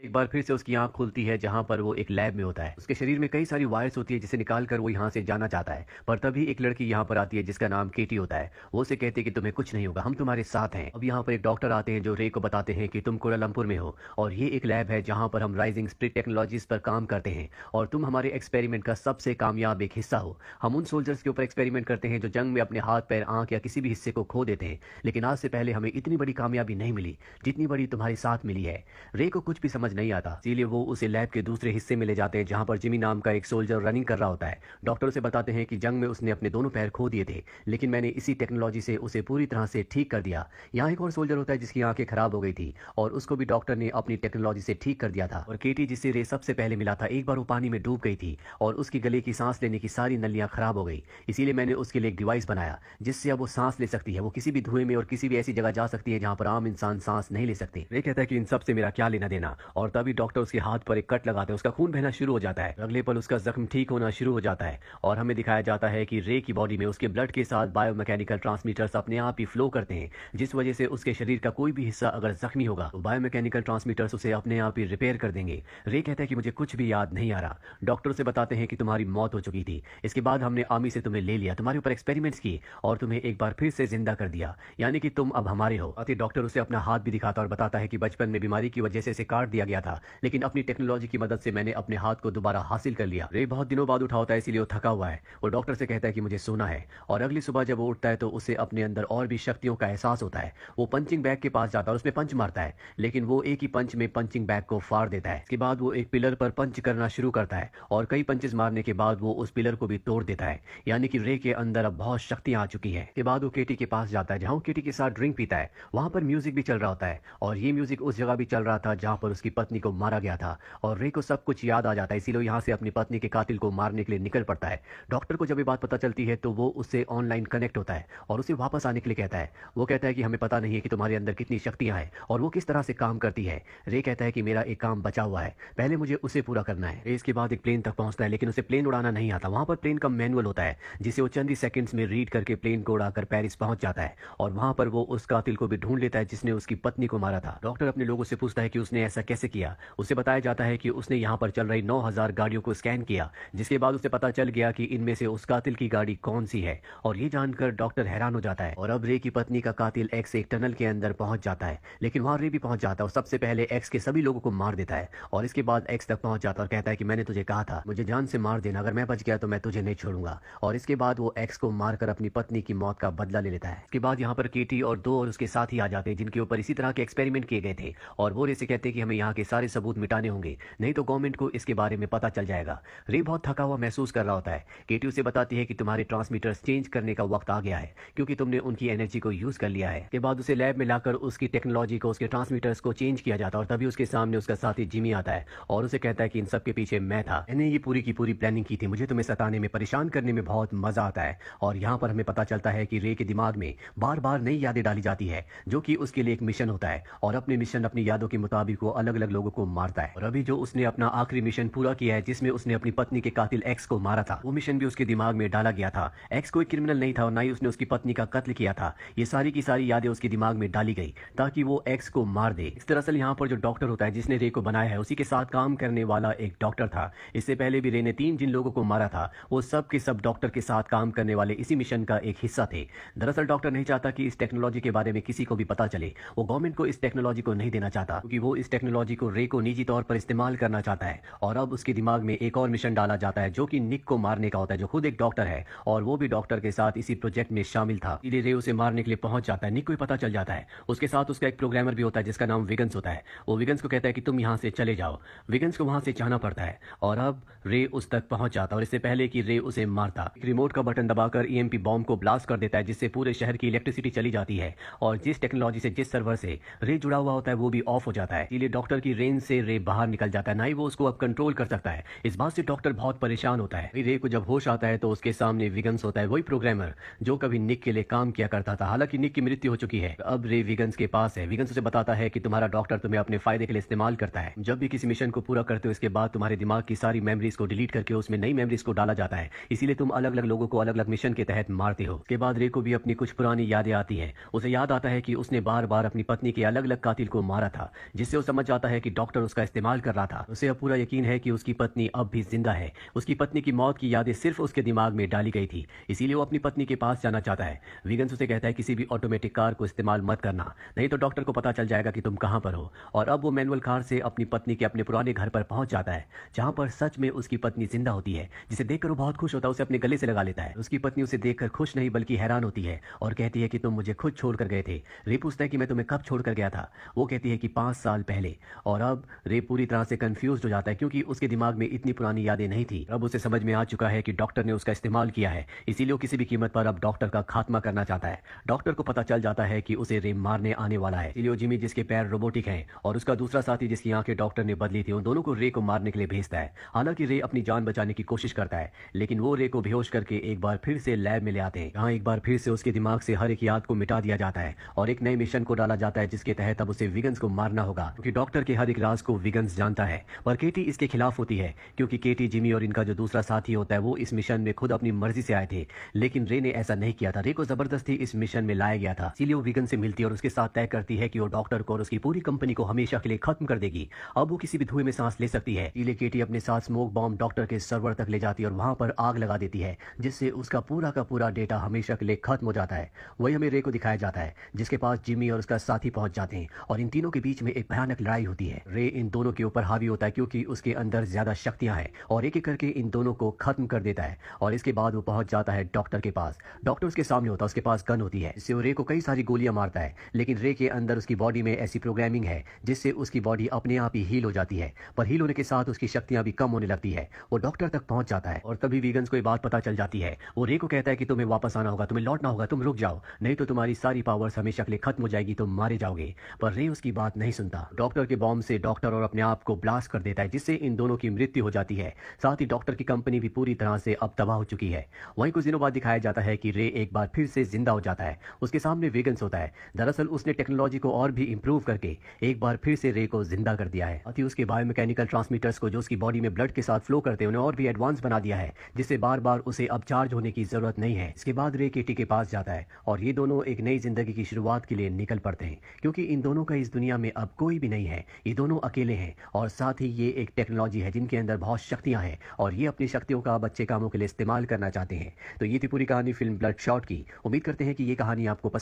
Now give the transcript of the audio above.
एक बार फिर से उसकी आंख खुलती है जहां पर वो एक लैब में होता है। उसके शरीर में कई सारी वायर्स होती है जिसे निकाल कर वो यहाँ से जाना चाहता है, पर तभी एक लड़की यहाँ पर आती है जिसका नाम केटी होता है। वो उसे कहती है कि तुम्हें कुछ नहीं होगा, हम तुम्हारे साथ हैं। अब यहाँ पर एक डॉक्टर आते हैं जो रे को बताते हैं कि तुम कोलालंपुर में हो और ये एक लैब है जहाँ पर हम राइजिंग स्प्लिट टेक्नोलॉजीज पर काम करते हैं और तुम हमारे एक्सपेरिमेंट का सबसे कामयाब एक हिस्सा हो। हम उन सोल्जर्स के ऊपर एक्सपेरिमेंट करते हैं जो जंग में अपने हाथ पैर आंख या किसी भी हिस्से को खो देते हैं, लेकिन आज से पहले हमें इतनी बड़ी कामयाबी नहीं मिली जितनी बड़ी तुम्हारे साथ मिली है। रे को कुछ भी समझ नहीं आता, इसीलिए वो उसे लैब के दूसरे हिस्से में ले जाते हैं जहां पर जिमी नाम का एक सोल्जर रनिंग कर रहा होता है। डॉक्टर उसे बताते हैं कि जंग में उसने अपने दोनों पैर खो दिए थे, लेकिन मैंने इसी टेक्नोलॉजी से उसे पूरी तरह से ठीक कर दिया। यहाँ एक और सोल्जर होता है जिसकी आंखें खराब हो गई थी और उसको भी डॉक्टर ने अपनी टेक्नोलॉजी से ठीक कर दिया था। और केटी जिससे रे सबसे पहले मिला था, एक बार वो पानी में डूब गई थी और उसकी गले की सांस लेने की सारी नलियां खराब हो गई। इसीलिए मैंने उसके लिए एक डिवाइस बनाया जिससे अब वो सांस ले सकती है। वो किसी भी धुएं में और किसी भी ऐसी जगह जा सकती है जहां पर आम इंसान सांस नहीं ले सकते। रे कहता है कि इन सब से मेरा क्या लेना देना, और तभी डॉक्टर उसके हाथ पर एक कट लगाते हैं। उसका खून बहना शुरू हो जाता है। अगले पल उसका जख्म ठीक होना शुरू हो जाता है और हमें दिखाया जाता है कि रे की बॉडी में उसके ब्लड के साथ बायोमैकेनिकल ट्रांसमीटर्स अपने आप ही फ्लो करते हैं, जिस वजह से उसके शरीर का कोई भी हिस्सा अगर जख्मी होगा तो बायोमैकेनिकल ट्रांसमीटर्स उसे अपने आप ही रिपेयर कर देंगे। रे कहता है कि मुझे कुछ भी याद नहीं आ रहा। डॉक्टर उसे बताते हैं कि तुम्हारी मौत हो चुकी थी, इसके बाद हमने आर्मी से तुम्हें ले लिया, तुम्हारे ऊपर एक्सपेरिमेंट्स किए और तुम्हें एक बार फिर से जिंदा कर दिया, यानी कि तुम अब हमारे हो। अति डॉक्टर उसे अपना हाथ भी दिखाता और बताता है कि बचपन में बीमारी की वजह से इसे काट दिया गया था, लेकिन अपनी टेक्नोलॉजी की मदद से मैंने अपने हाथ को दोबारा हासिल कर लिया। रे बहुत दिनों बाद उठा होता है, इसीलिए वो थका हुआ है। वो डॉक्टर से कहता है कि मुझे सोना है, और अगली सुबह जब वो उठता है तो उसे अपने अंदर और भी शक्तियों का एहसास होता है। वो पंचिंग बैग के पास जाता है और उसमें पंच मारता है, लेकिन वो एक ही पंच में पंचिंग बैग को फाड़ देता है। इसके बाद वो एक पिलर पर पंच करना शुरू करता है और कई पंचेस मारने के बाद वो उस पिलर को भी तोड़ देता है, यानी कि रे के अंदर अब बहुत शक्तियां आ चुकी है। के बाद वो केटी के पास जाता है जहां वो केटी के साथ ड्रिंक पीता है। वहां पर म्यूजिक भी चल रहा होता है और ये म्यूजिक उस जगह भी चल रहा था जहां पर उसकी पत्नी को मारा गया था, और रे को सब कुछ याद आ जाता है, इसीलिए यहाँ से अपनी पत्नी के कातिल को मारने के लिए निकल पड़ता है। डॉक्टर को जब ये बात पता चलती है तो वो उससे ऑनलाइन कनेक्ट होता है और उसे वापस आने के लिए कहता है। वो कहता है कि हमें पता नहीं है कि तुम्हारे अंदर कितनी शक्तियां हैं और वो किस तरह से काम करती है। रे कहता है कि मेरा एक काम बचा हुआ है, पहले मुझे उसे पूरा करना है। रे इसके बाद एक प्लेन तक पहुंचता है, लेकिन उसे प्लेन उड़ाना नहीं आता। वहां पर प्लेन का मैनुअल होता है जिसे वो चंद ही सेकंड्स में रीड करके प्लेन को उड़ाकर पेरिस पहुंच जाता है, और वहां पर वो उस कातिल को भी ढूंढ लेता है जिसने उसकी पत्नी को मारा था। डॉक्टर अपने लोगों से पूछता है कि उसने ऐसा कैसे किया। उसे बताया जाता है कि उसने यहाँ पर चल रही 9000 गाड़ियों को स्कैन किया, जिसके बाद उसे पता चल गया कि इनमें से उस कातिल की गाड़ी कौन सी है, और ये जानकर डॉक्टर हैरान हो जाता है। और अब रे की पत्नी का कातिल एक्स एक टनल के अंदर पहुंच जाता है, लेकिन वहां रे भी पहुंच जाता है और सबसे पहले एक्स के सभी लोगों को मार देता है, और इसके बाद एक्स तक पहुंच जाता है और कहता है कि मैंने तुझे कहा था मुझे जान से मार देना, अगर मैं बच गया तो मैं तुझे नहीं छोड़ूंगा। और इसके बाद वो एक्स को मारकर अपनी पत्नी की मौत का बदला ले लेता है। इसके बाद यहाँ पर केटी और दो और उसके साथी आ जाते हैं जिनके ऊपर इसी तरह के एक्सपेरिमेंट किए गए थे, और वो रे से कहते हैं कि हमें यहाँ के सारे सबूत मिटाने होंगे, नहीं तो गवर्नमेंट को इसके बारे में पता चल जाएगा। रे बहुत थका हुआ महसूस कर रहा होता है। केटी उसे बताती है कि तुम्हारे ट्रांसमीटर्स चेंज करने का वक्त आ गया है क्योंकि तुमने उनकी एनर्जी को यूज कर लिया है। के बाद उसे लैब में लाकर उसकी टेक्नोलॉजी को, उसके ट्रांसमीटर्स को चेंज किया जाता है, और तभी उसके सामने उसका साथी जिमी आता है और उसे कहता है कि इन सब के पीछे मैं था, मैंने ये पूरी की पूरी प्लानिंग की थी, मुझे तुम्हें सताने में, परेशान करने में बहुत मजा आता है। और यहाँ पर हमें पता चलता है कि रे के दिमाग में बार बार नई यादें डाली जाती है जो कि उसके लिए एक मिशन होता है, और अपने मिशन, अपनी यादों के मुताबिक वो अलग अलग लोगों को मारता है। और अभी जो उसने अपना आखिरी मिशन पूरा किया है जिसमें उसने अपनी पत्नी के कातिल एक्स को मारा था, वो मिशन भी उसके दिमाग में डाला गया था। एक्स कोई क्रिमिनल नहीं था और ना ही उसने उसकी पत्नी का कत्ल किया था। ये सारी की सारी यादें उसके दिमाग में डाली गई ताकि वो एक्स को मार दे। इस दरअसल यहाँ पर जो डॉक्टर होता है जिसने रे को बनाया है, उसी के साथ काम करने वाला एक डॉक्टर था। इससे पहले भी रे ने 3 जिन लोगों को मारा था वो सब के सब डॉक्टर के साथ काम करने वाले इसी मिशन का एक हिस्सा थे। दरअसल डॉक्टर नहीं चाहता कि इस टेक्नोलॉजी के बारे में किसी को भी पता चले। वो गवर्नमेंट को इस टेक्नोलॉजी को नहीं देना चाहता क्योंकि वो इस टेक्नोलॉजी को रे को निजी तौर पर इस्तेमाल करना चाहता है। और अब उसके दिमाग में एक और मिशन डाला जाता है जो कि निक को मारने का होता है, जो खुद एक डॉक्टर है और वो भी डॉक्टर के साथ इसी प्रोजेक्ट में शामिल था। इसलिए रे उसे मारने के लिए पहुंच जाता है। निक को पता चल जाता है। उसके साथ उसका एक प्रोग्रामर भी होता है जिसका नाम विगन्स होता है। वो विगन्स को कहता है कि तुम यहाँ से चले जाओ। विगन्स को वहां से जाना पड़ता है और अब रे उस तक पहुंच जाता है, और इससे पहले कि रे उसे मारता, रिमोट का बटन दबाकर ईएमपी बॉम्ब को ब्लास्ट कर देता है जिससे पूरे शहर की इलेक्ट्रिसिटी चली जाती है, और जिस टेक्नोलॉजी से, जिस सर्वर से रे जुड़ा हुआ होता है वो भी ऑफ हो जाता है। इसलिए डॉक्टर की रेंज से रे बाहर निकल जाता है, ना ही वो उसको अब कंट्रोल कर सकता है। इस बात से डॉक्टर बहुत परेशान होता है। रे को जब होश आता है तो उसके सामने विगन्स होता है, वही प्रोग्रामर जो कभी निक के लिए काम किया करता था। हालांकि निक की मृत्यु हो चुकी है। अब रे विगन्स के पास है। विगन्स उसे बताता है कि तुम्हारा डॉक्टर तुम्हें अपने फायदे के लिए इस्तेमाल करता है। जब भी किसी मिशन को पूरा करते हो इसके बाद तुम्हारे दिमाग की सारी मेमोरीज को डिलीट करके उसमें नई मेमोरीज को डाला जाता है, इसीलिए तुम अलग अलग लोगों को अलग अलग मिशन के तहत मारते हो। उसके बाद रे को भी अपनी कुछ पुरानी यादें आती हैं। उसे याद आता है कि उसने बार बार अपनी पत्नी के अलग अलग कातिल को मारा था, जिससे वो समझ जाता है कि डॉक्टर उसका इस्तेमाल कर रहा था। उसे अब पूरा यकीन है कि उसकी पत्नी अब भी जिंदा है। उसकी पत्नी की मौत की यादें सिर्फ उसके दिमाग में डाली गई थी, इसीलिए वो अपनी पत्नी के पास जाना चाहता है। विगन्स उसे कहता है किसी भी ऑटोमेटिक कार को इस्तेमाल मत करना, नहीं तो डॉक्टर को पता चल जाएगा कि तुम कहाँ पर हो। और अब वो मैनुअल कार से अपनी पत्नी के अपने पुराने घर पर पहुंच जाता है, जहां पर सच में उसकी पत्नी जिंदा होती है, जिसे देखकर वो बहुत खुश होता है, उसे अपने गले से लगा लेता है। उसकी पत्नी उसे देखकर खुश नहीं बल्कि हैरान होती है और कहती है कि तुम मुझे खुद छोड़कर गए थे। रे पूछता है कि मैं तुम्हें कब छोड़कर गया था। वो कहती है कि 5 साल पहले। और अब रे पूरी तरह से कंफ्यूज हो जाता है क्योंकि उसके दिमाग में इतनी पुरानी यादें नहीं थी। अब उसे समझ में आ चुका है कि डॉक्टर ने उसका इस्तेमाल किया है, इसीलिए वो किसी भी कीमत पर अब डॉक्टर का खात्मा करना चाहता है। डॉक्टर को पता चल जाता है कि उसे रे मारने आने वाला है, इसलिए जिमी जिसके पैर रोबोटिक हैं और उसका दूसरा साथी जिसकी आंखें डॉक्टर ने बदली थी, उन दोनों को रे को मारने के लिए भेजता है। हालांकि रे अपनी जान बचाने की कोशिश करता है, लेकिन वो रे को बेहोश करके एक बार फिर से लैब में ले आते हैं, जहां एक बार फिर से उसके दिमाग से हर एक याद को मिटा दिया जाता है और एक नए मिशन को डाला जाता है जिसके तहत अब उसे विगन्स को मारना होगा, क्योंकि डॉक्टर के हर एक राज को विगन्स जानता है। पर केटी इसके खिलाफ होती है, क्योंकि केटी, जिमी और इनका जो दूसरा साथी होता है वो इस मिशन में खुद अपनी मर्जी से आए थे, लेकिन रे ने ऐसा नहीं किया था। रे को जबरदस्ती इस मिशन में लाया गया था, इसीलिए वो विगन से मिलती है और उसके साथ तय करती है कि वो डॉक्टर को और उसकी पूरी कंपनी को हमेशा के लिए खत्म कर देगी। अब वो किसी भी धुएं में सांस ले सकती है, इसलिए केटी अपने साथ स्मोक बॉम्ब डॉक्टर के सर्वर तक ले जाती है और वहां पर आग लगा देती है, जिससे उसका पूरा का पूरा डेटा हमेशा के लिए खत्म हो जाता है। वही हमें रे को दिखाया जाता है, जिसके पास जिमी और उसका साथी पहुंच जाते हैं और इन तीनों के बीच में एक भयानक लड़ाई होती है। रे इन दोनों के ऊपर हावी होता है क्योंकि उसके अंदर ज्यादा शक्तियां हैं और एक एक करके इन दोनों को खत्म कर देता है। और इसके बाद वो पहुंच जाता है डॉक्टर के पास। डॉक्टर उसके सामने होता है, उसके पास गन होती है, इससे वो रे को कई सारी गोलियां मारता है, लेकिन रे के अंदर उसकी बॉडी में ऐसी प्रोग्रामिंग है जिससे उसकी बॉडी अपने आप ही हील हो जाती है। पर हील होने के साथ उसकी शक्तियां भी कम होने लगती है। वो डॉक्टर तक पहुंच जाता है और तभी वीगन्स को ये बात पता चल जाती है। वो रे को कहता है कि तुम्हें वापस आना होगा, तुम्हें लौटना होगा, तुम रुक जाओ, नहीं तो तुम्हारी सारी पावर्स हमेशा के लिए खत्म हो जाएगी, तुम मारे जाओगे। पर रे उसकी बात नहीं सुनता। डॉक्टर के बॉम्ब से डॉक्टर और अपने आप को ब्लास्ट कर देता है, जिससे इन दोनों की मृत्यु हो जाती है। साथ ही डॉक्टर की कंपनी भी पूरी तरह से अब तबाह हो चुकी है। वहीं कुछ दिनों बाद दिखाया जाता है कि रे एक बार फिर से जिंदा हो जाता है। उसके सामने वेगन्स होता है। दरअसल उसने टेक्नोलॉजी को और भी इंप्रूव करके एक बार फिर से रे को जिंदा कर दिया है। साथ ही उसके बायोमैकेनिकल ट्रांसमीटर्स को जो उसकी बॉडी में ब्लड के साथ फ्लो करते हैं उन्हें और भी एडवांस बना दिया है, जिससे बार बार उसे अब चार्ज होने की जरूरत नहीं है। इसके बाद रे केटी के पास जाता है और ये दोनों एक नई जिंदगी की शुरुआत के लिए निकल पड़ते हैं, क्योंकि इन दोनों का इस दुनिया में अब कोई भी नहीं है। ये दोनों अकेले हैं और साथ ही ये एक टेक्नोलॉजी है जिनके अंदर बहुत शक्तियां हैं और ये अपनी शक्तियों का अब अच्छे कामों के लिए इस्तेमाल करना चाहते हैं। तो ये थी पूरी कहानी फिल्म ब्लडशॉट की। उम्मीद करते हैं कि ये कहानी आपको पसंद